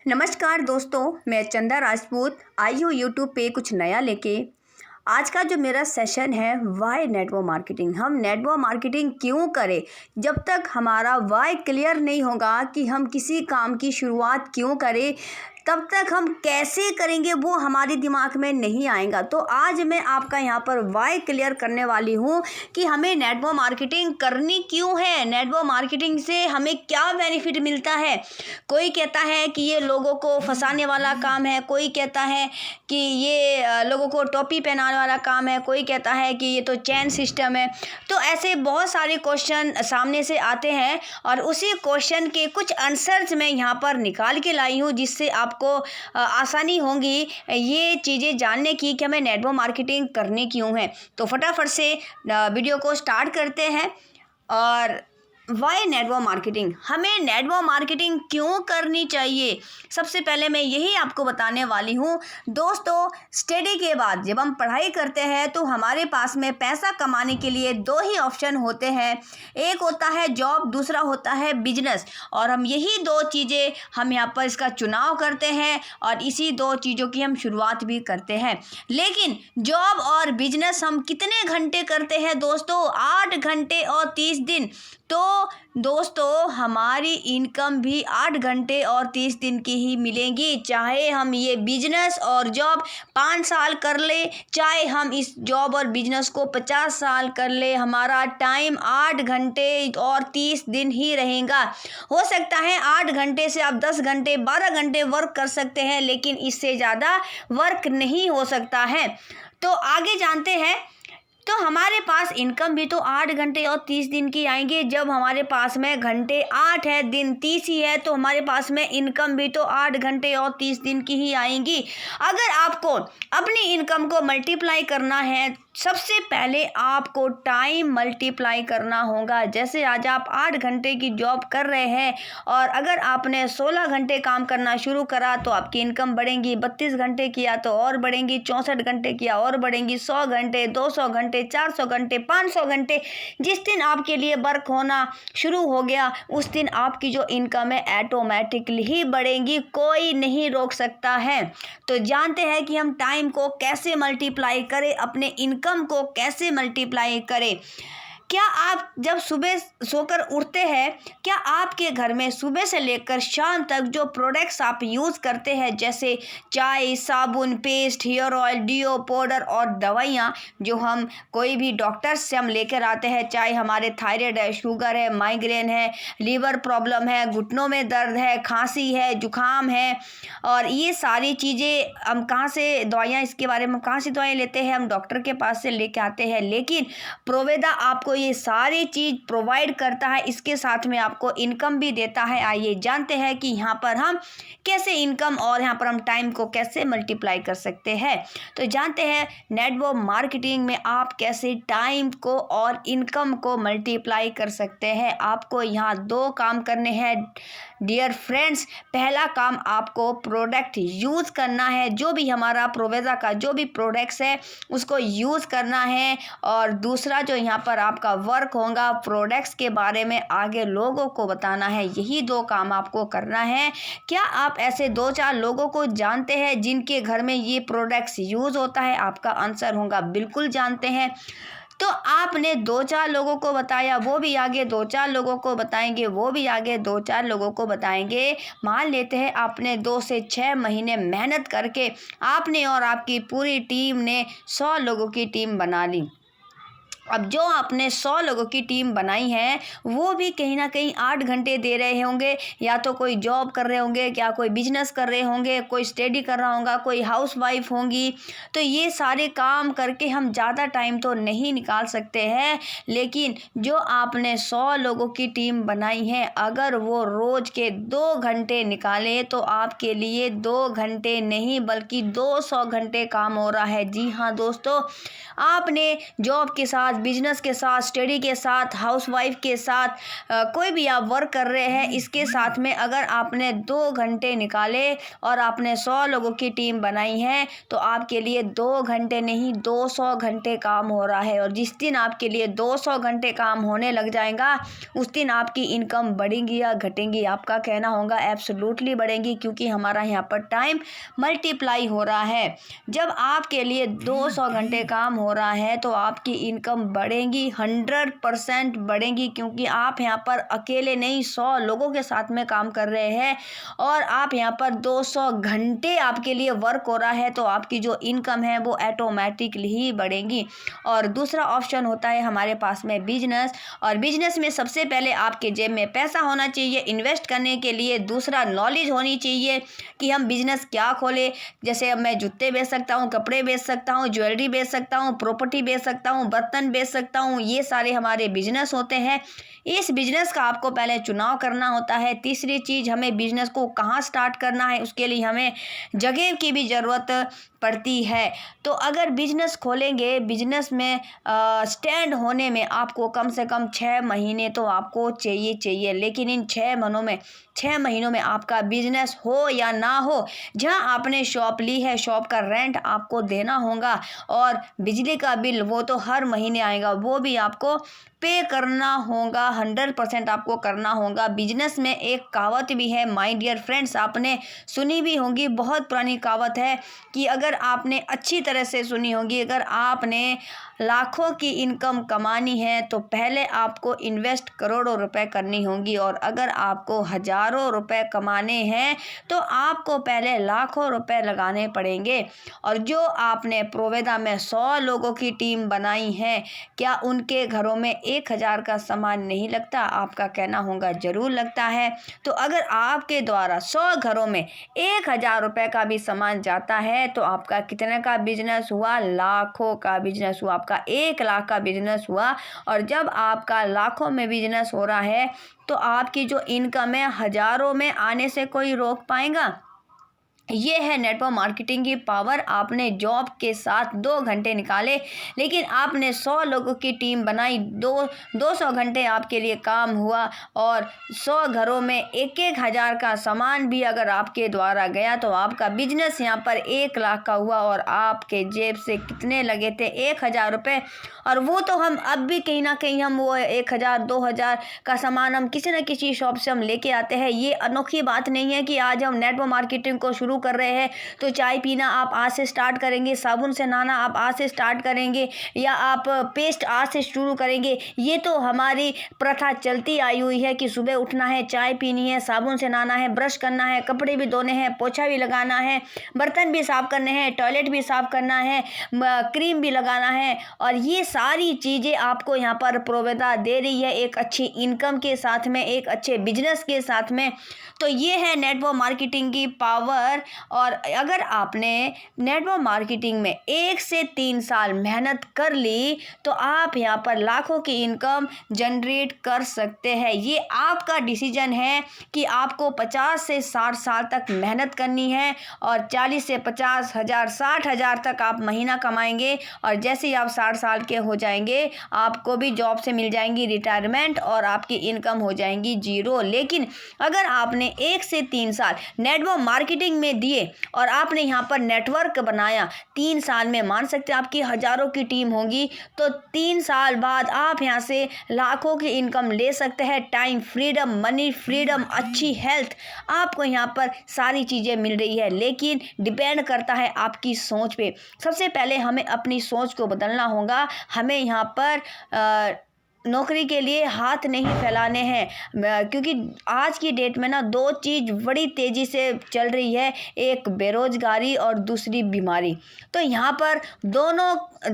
नमस्कार दोस्तों, मैं चंदा राजपूत आई हूँ यूट्यूब पे कुछ नया लेके। आज का जो मेरा सेशन है वाई नेटवर्क मार्केटिंग। हम नेटवर्क मार्केटिंग क्यों करें? जब तक हमारा वाई क्लियर नहीं होगा कि हम किसी काम की शुरुआत क्यों करें, तब तक हम कैसे करेंगे वो हमारे दिमाग में नहीं आएगा। तो आज मैं आपका यहाँ पर वाई क्लियर करने वाली हूँ कि हमें नेटवर्क मार्केटिंग करनी क्यों है, नेटवर्क मार्केटिंग से हमें क्या बेनिफिट मिलता है। कोई कहता है कि ये लोगों को फंसाने वाला काम है, कोई कहता है कि ये लोगों को टोपी पहनाने वाला काम है, कोई कहता है कि ये तो चेन सिस्टम है। तो ऐसे बहुत सारे क्वेश्चन सामने से आते हैं और उसी क्वेश्चन के कुछ आंसर्स मैं यहाँ पर निकाल के लाई हूँ, जिससे आपको आसानी होगी ये चीज़ें जानने की कि हमें नेटवर्क मार्केटिंग करनी क्यों है। तो फटाफट से वीडियो को स्टार्ट करते हैं। और वाई नेटवर्क मार्केटिंग, हमें नेटवर्क मार्केटिंग क्यों करनी चाहिए, सबसे पहले मैं यही आपको बताने वाली हूँ। दोस्तों, स्टडी के बाद जब हम पढ़ाई करते हैं तो हमारे पास में पैसा कमाने के लिए दो ही ऑप्शन होते हैं। एक होता है जॉब, दूसरा होता है बिजनेस। और हम यही दो चीज़ें हम यहाँ पर इसका चुनाव करते हैं और इसी दो चीज़ों की हम शुरुआत भी करते हैं। लेकिन जॉब और बिजनेस हम कितने घंटे करते हैं दोस्तों? 8 घंटे और 30 दिन। तो दोस्तों, हमारी इनकम भी 8 घंटे और 30 दिन की ही मिलेंगी, चाहे हम ये बिजनेस और जॉब 5 साल कर ले, चाहे हम इस जॉब और बिजनेस को 50 साल कर ले, हमारा टाइम 8 घंटे और 30 दिन ही रहेगा। हो सकता है 8 घंटे से आप 10 घंटे 12 घंटे वर्क कर सकते हैं, लेकिन इससे ज़्यादा वर्क नहीं हो सकता है। तो आगे जानते हैं। तो हमारे पास इनकम भी तो 8 घंटे और 30 दिन की आएंगे। जब हमारे पास में घंटे 8 है, दिन 30 ही है, तो हमारे पास में इनकम भी तो 8 घंटे और 30 दिन की ही आएंगी। अगर आपको अपनी इनकम को मल्टीप्लाई करना है, सबसे पहले आपको टाइम मल्टीप्लाई करना होगा। जैसे आज आप 8 घंटे की जॉब कर रहे हैं और अगर आपने 16 घंटे काम करना शुरू करा तो आपकी इनकम बढ़ेगी। 32 घंटे किया तो और बढ़ेंगी, 64 घंटे किया और बढ़ेंगी, 100 घंटे, 200 घंटे, 400 घंटे, 500 घंटे। जिस दिन आपके लिए वर्क होना शुरू हो गया, उस दिन आपकी जो इनकम है ऑटोमेटिकली ही बढ़ेगी, कोई नहीं रोक सकता है। तो जानते हैं कि हम टाइम को कैसे मल्टीप्लाई करें, अपने इनकम को कैसे मल्टीप्लाई करें। क्या आप जब सुबह सोकर उठते हैं, क्या आपके घर में सुबह से लेकर शाम तक जो प्रोडक्ट्स आप यूज़ करते हैं, जैसे चाय, साबुन, पेस्ट, हेयर ऑयल, डिओ, पाउडर और दवाइयाँ, जो हम कोई भी डॉक्टर से हम लेकर आते हैं, चाहे हमारे थायराइड है, शुगर है, माइग्रेन है, लीवर प्रॉब्लम है, घुटनों में दर्द है, खांसी है, जुकाम है, और ये सारी चीज़ें हम कहाँ से दवाइयाँ, इसके बारे में कहाँ से दवाइयाँ लेते हैं? हम डॉक्टर के पास से लेके आते हैं। लेकिन प्रोवेदा आपको ये सारी चीज़ प्रोवाइड करता है, इसके साथ में आपको इनकम भी देता है। आइए जानते हैं कि यहाँ पर हम कैसे इनकम और यहाँ पर हम टाइम को कैसे मल्टीप्लाई कर सकते हैं। तो जानते हैं नेटवर्क मार्केटिंग में आप कैसे टाइम को और इनकम को मल्टीप्लाई कर सकते हैं। आपको यहाँ 2 काम करने हैं डियर फ्रेंड्स। पहला काम, आपको प्रोडक्ट यूज़ करना है, जो भी हमारा प्रोवेदा का जो भी प्रोडक्ट्स है उसको यूज़ करना है। और दूसरा जो यहाँ पर आपका वर्क होगा, प्रोडक्ट्स के बारे में आगे लोगों को बताना है। यही 2 काम आपको करना है। क्या आप ऐसे 2-4 लोगों को जानते हैं जिनके घर में ये प्रोडक्ट्स यूज़ होता है? आपका आंसर होगा बिल्कुल जानते हैं। तो आपने 2-4 लोगों को बताया, वो भी आगे 2-4 लोगों को बताएंगे, वो भी आगे 2-4 लोगों को बताएंगे। मान लेते हैं आपने 2 से 6 महीने मेहनत करके आपने और आपकी पूरी टीम ने 100 लोगों की टीम बना ली। अब जो आपने 100 लोगों की टीम बनाई है, वो भी कहीं ना कहीं 8 घंटे दे रहे होंगे, या तो कोई जॉब कर रहे होंगे, क्या कोई बिजनेस कर रहे होंगे, कोई स्टडी कर रहा होगा, कोई हाउसवाइफ होंगी। तो ये सारे काम करके हम ज़्यादा टाइम तो नहीं निकाल सकते हैं। लेकिन जो आपने 100 लोगों की टीम बनाई है, अगर वो रोज़ के 2 घंटे निकाले तो आपके लिए 2 घंटे नहीं बल्कि 200 घंटे काम हो रहा है। जी हाँ दोस्तों, आपने जॉब के साथ बिजनेस के साथ, स्टडी के साथ, हाउसवाइफ के साथ, कोई भी आप वर्क कर रहे हैं, इसके साथ में अगर आपने 2 घंटे निकाले और आपने 100 लोगों की टीम बनाई है तो आपके लिए 2 घंटे नहीं 200 घंटे काम हो रहा है। और जिस दिन आपके लिए 200 घंटे काम होने लग जाएगा उस दिन आपकी इनकम बढ़ेगी या घटेंगी? आपका कहना होगा एब्सोल्युटली बढ़ेंगी, क्योंकि हमारा यहाँ पर टाइम मल्टीप्लाई हो रहा है। जब आपके लिए 200 घंटे काम हो रहा है तो आपकी इनकम बढ़ेगी, 100% बढ़ेगी, क्योंकि आप यहाँ पर अकेले नहीं 100 लोगों के साथ में काम कर रहे हैं और आप यहाँ पर 200 घंटे आपके लिए वर्क हो रहा है, तो आपकी जो इनकम है वो ऑटोमेटिकली ही बढ़ेगी। और दूसरा ऑप्शन होता है हमारे पास में बिजनेस, और बिजनेस में सबसे पहले आपके जेब में पैसा होना चाहिए इन्वेस्ट करने के लिए। दूसरा नॉलेज होनी चाहिए कि हम बिजनेस क्या खोले। जैसे अब मैं जूते बेच सकता हूँ, कपड़े बेच सकता हूँ, ज्वेलरी बेच सकता हूँ, प्रॉपर्टी बेच सकता हूँ, बर्तन बेच सकता हूँ, ये सारे हमारे बिजनेस होते हैं। इस बिजनेस का आपको पहले चुनाव करना होता है। तीसरी चीज़, हमें बिजनेस को कहाँ स्टार्ट करना है उसके लिए हमें जगह की भी ज़रूरत पड़ती है। तो अगर बिजनेस खोलेंगे, बिजनेस में स्टैंड होने में आपको कम से कम 6 महीने तो आपको चाहिए। लेकिन इन 6 महीनों में आपका बिजनेस हो या ना हो, जहां आपने शॉप ली है शॉप का रेंट आपको देना होगा और बिजली का बिल वो तो हर महीने आएगा, वो भी आपको पे करना होगा, 100% आपको करना होगा। बिजनेस में एक कहावत भी है माय डियर फ्रेंड्स, आपने सुनी भी होगी, बहुत पुरानी कहावत है कि अगर आपने अच्छी तरह से सुनी होगी, अगर आपने लाखों की इनकम कमानी है तो पहले आपको इन्वेस्ट करोड़ों रुपए करनी होंगी, और अगर आपको हजारों रुपए कमाने हैं तो आपको पहले लाखों रुपए लगाने पड़ेंगे। और जो आपने प्रोवेदा में 100 लोगों की टीम बनाई है, क्या उनके घरों में 1000 का सामान नहीं लगता? आपका कहना होगा जरूर लगता है। तो अगर आपके द्वारा 100 घरों में 1000 रुपए का भी सामान जाता है तो आपका कितने का बिजनेस हुआ? लाखों का बिजनेस हुआ, आपका 1 लाख का बिजनेस हुआ। और जब आपका लाखों में बिजनेस हो रहा है तो आपकी जो इनकम है हजारों में आने से कोई रोक पाएगा? ये है नेटवर्क मार्केटिंग की पावर। आपने जॉब के साथ 2 घंटे निकाले, लेकिन आपने 100 लोगों की टीम बनाई, 200 घंटे आपके लिए काम हुआ और 100 घरों में 1-1 हज़ार का सामान भी अगर आपके द्वारा गया तो आपका बिजनेस यहाँ पर 1 लाख का हुआ। और आपके जेब से कितने लगे थे? 1000 रुपये। और वो तो हम अब भी कहीं ना कहीं हम वो 1000 2000 का सामान हम किसी न किसी शॉप से हम लेके आते हैं। ये अनोखी बात नहीं है कि आज हम नेटवर्क मार्केटिंग को शुरू कर रहे हैं तो चाय पीना आप आज से स्टार्ट करेंगे, साबुन से नहाना आप आज से स्टार्ट करेंगे, या आप पेस्ट आज से शुरू करेंगे। ये तो हमारी प्रथा चलती आई हुई है कि सुबह उठना है, चाय पीनी है, साबुन से नहाना है, ब्रश करना है, कपड़े भी धोने हैं, पोछा भी लगाना है, बर्तन भी साफ करने हैं, टॉयलेट भी साफ करना है, क्रीम भी लगाना है। और ये सारी चीज़ें आपको यहाँ पर प्रोवेदा दे रही है एक अच्छी इनकम के साथ में, एक अच्छे बिजनेस के साथ में। तो ये है नेटवर्क मार्केटिंग की पावर। और अगर आपने नेटवर्क मार्केटिंग में 1 से 3 साल मेहनत कर ली तो आप यहाँ पर लाखों की इनकम जनरेट कर सकते हैं। ये आपका डिसीजन है कि आपको 50 से 60 साल तक मेहनत करनी है और 40 से 50 हज़ार 60 हज़ार तक आप महीना कमाएंगे। और जैसे ही आप 60 साल के हो जाएंगे आपको भी जॉब से मिल जाएंगी रिटायरमेंट और आपकी इनकम हो जाएंगी 0। लेकिन अगर आपने 1 से 3 साल नेटवर्क मार्केटिंग में दिए और आपने यहाँ पर नेटवर्क बनाया, 3 साल में मान सकते हैं आपकी हजारों की टीम होगी, तो 3 साल बाद आप यहाँ से लाखों की इनकम ले सकते हैं। टाइम फ्रीडम, मनी फ्रीडम, अच्छी हेल्थ, आपको यहाँ पर सारी चीज़ें मिल रही है। लेकिन डिपेंड करता है आपकी सोच पे। सबसे पहले हमें अपनी सोच को बदलना होगा। हमें यहाँ पर नौकरी के लिए हाथ नहीं फैलाने हैं, क्योंकि आज की डेट में ना 2 चीज़ बड़ी तेज़ी से चल रही है, एक बेरोजगारी और दूसरी बीमारी। तो यहाँ पर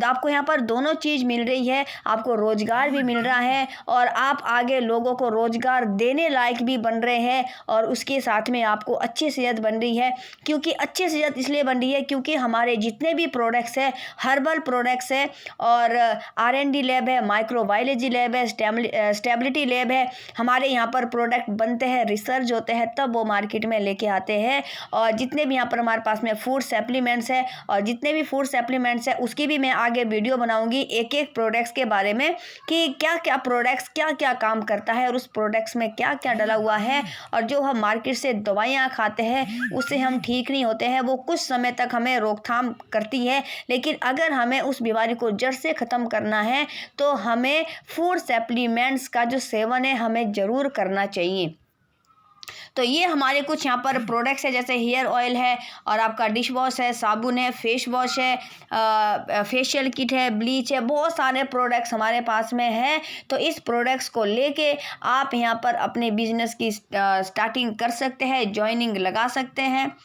आपको यहाँ पर दोनों चीज़ मिल रही है, आपको रोजगार भी मिल रहा है और आप आगे लोगों को रोजगार देने लायक भी बन रहे हैं। और उसके साथ में आपको अच्छी सेहत बन रही है, क्योंकि अच्छी सेहत इसलिए बन रही है क्योंकि हमारे जितने भी प्रोडक्ट्स हैं हर्बल प्रोडक्ट्स है और R&D लैब है, माइक्रोबायोलॉजी लैब लैब है, स्टेबिलिटी लैब है, हमारे यहाँ पर प्रोडक्ट बनते हैं, रिसर्च होते हैं, तब वो मार्केट में लेके आते हैं। और जितने भी यहाँ पर हमारे पास में फूड सप्लीमेंट्स है, और जितने भी फूड सप्लीमेंट्स है उसकी भी मैं आगे वीडियो बनाऊंगी एक एक प्रोडक्ट्स के बारे में कि क्या क्या प्रोडक्ट्स क्या क्या काम करता है और उस प्रोडक्ट्स में क्या क्या डला हुआ है। और जो हम मार्केट से दवाइयाँ खाते हैं उससे हम ठीक नहीं होते हैं, वो कुछ समय तक हमें रोकथाम करती है, लेकिन अगर हमें उस बीमारी को जड़ से ख़त्म करना है तो हमें फूड सप्लीमेंट्स का जो सेवन है हमें ज़रूर करना चाहिए। तो ये हमारे कुछ यहाँ पर प्रोडक्ट्स है, जैसे हेयर ऑयल है, और आपका डिश वॉश है, साबुन है, फेस वॉश है, फेशियल किट है, ब्लीच है, बहुत सारे प्रोडक्ट्स हमारे पास में है। तो इस प्रोडक्ट्स को लेके आप यहाँ पर अपने बिजनेस की स्टार्टिंग कर सकते हैं, जॉइनिंग लगा सकते हैं।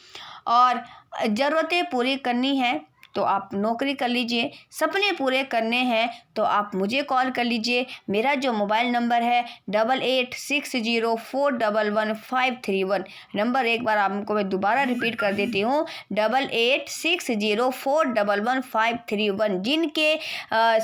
और ज़रूरतें पूरी करनी है तो आप नौकरी कर लीजिए, सपने पूरे करने हैं तो आप मुझे कॉल कर लीजिए। मेरा जो मोबाइल नंबर है 8860411531। नंबर एक बार आपको मैं दोबारा रिपीट कर देती हूँ, 8860411531। जिनके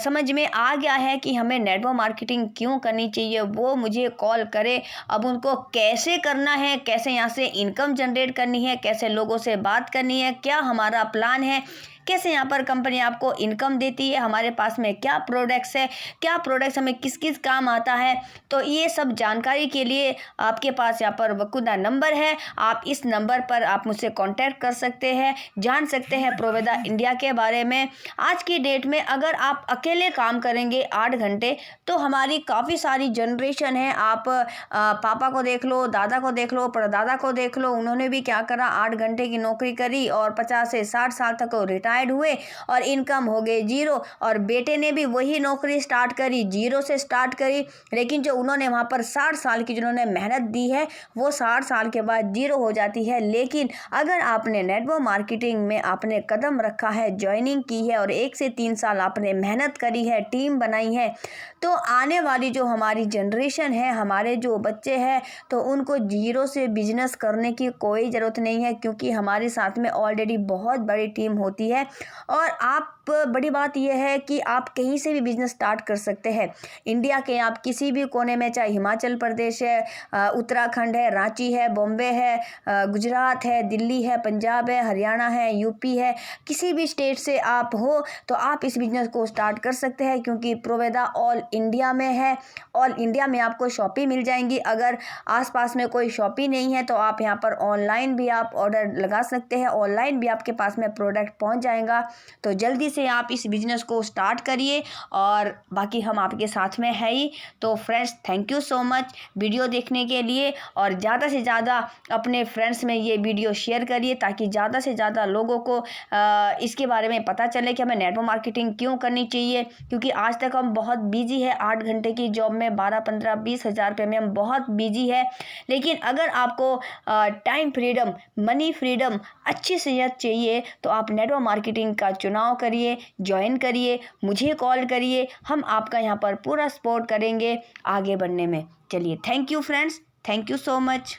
समझ में आ गया है कि हमें नेटवर्क मार्केटिंग क्यों करनी चाहिए वो मुझे कॉल करें। अब उनको कैसे करना है, कैसे यहाँ से इनकम जनरेट करनी है, कैसे लोगों से बात करनी है, क्या हमारा प्लान है, कैसे यहाँ पर कंपनी आपको इनकम देती है, हमारे पास में क्या प्रोडक्ट्स है, क्या प्रोडक्ट्स हमें किस किस काम आता है, तो ये सब जानकारी के लिए आपके पास यहाँ पर वकुदा नंबर है। आप इस नंबर पर आप मुझसे कांटेक्ट कर सकते हैं, जान सकते हैं प्रोवेदा इंडिया के बारे में। आज की डेट में अगर आप अकेले काम करेंगे 8 घंटे तो हमारी काफ़ी सारी जनरेशन है। आप पापा को देख लो, दादा को देख लो, परदादा को देख लो, उन्होंने भी क्या करा, 8 घंटे की नौकरी करी और 50 से 60 साल तक वो रिटायर हुए और इनकम हो गई 0। और बेटे ने भी वही नौकरी स्टार्ट करी, 0 से स्टार्ट करी, लेकिन जो उन्होंने वहाँ पर 60 साल की जिन्होंने मेहनत दी है वो 60 साल के बाद 0 हो जाती है। लेकिन अगर आपने नेटवर्क मार्केटिंग में आपने कदम रखा है, ज्वाइनिंग की है और 1 से 3 साल आपने मेहनत करी है, टीम बनाई है, तो आने वाली जो हमारी जनरेशन है, हमारे जो बच्चे हैं, तो उनको 0 से बिजनेस करने की कोई ज़रूरत नहीं है, क्योंकि हमारे साथ में ऑलरेडी बहुत बड़ी टीम होती है। और आप बड़ी बात यह है कि आप कहीं से भी बिजनेस स्टार्ट कर सकते हैं। इंडिया के आप किसी भी कोने में, चाहे हिमाचल प्रदेश है, उत्तराखंड है, रांची है, बॉम्बे है, गुजरात है, दिल्ली है, पंजाब है, हरियाणा है, यूपी है, किसी भी स्टेट से आप हो तो आप इस बिजनेस को स्टार्ट कर सकते हैं, क्योंकि प्रोवेदा ऑल इंडिया में है। ऑल इंडिया में आपको शॉपी मिल जाएंगी। अगर आसपास में कोई शॉपी नहीं है तो आप यहाँ पर ऑनलाइन भी आप ऑर्डर लगा सकते हैं, ऑनलाइन भी आपके पास में प्रोडक्ट पहुँच जाएगा। तो जल्दी से आप इस बिजनेस को स्टार्ट करिए और बाकी हम आपके साथ में है ही। तो friends, thank you so much video देखने के लिए, और ज़्यादा से ज़्यादा अपने फ्रेंड्स में ये वीडियो शेयर करिए ताकि ज़्यादा से ज़्यादा लोगों को इसके बारे में पता चले कि हमें नेटवर्क मार्केटिंग क्यों करनी चाहिए। क्योंकि आज तक हम बहुत बिजी है, 8 घंटे की जॉब में 12, 15, 20 हज़ार रुपये में हम बहुत बिजी है। लेकिन अगर आपको टाइम फ्रीडम, मनी फ्रीडम, अच्छी सेहत चाहिए तो आप नेटवर्क मार्केटिंग का चुनाव करिए, ज्वाइन करिए, मुझे कॉल करिए, हम आपका यहाँ पर पूरा सपोर्ट करेंगे आगे बढ़ने में। चलिए, thank you friends, thank you so much.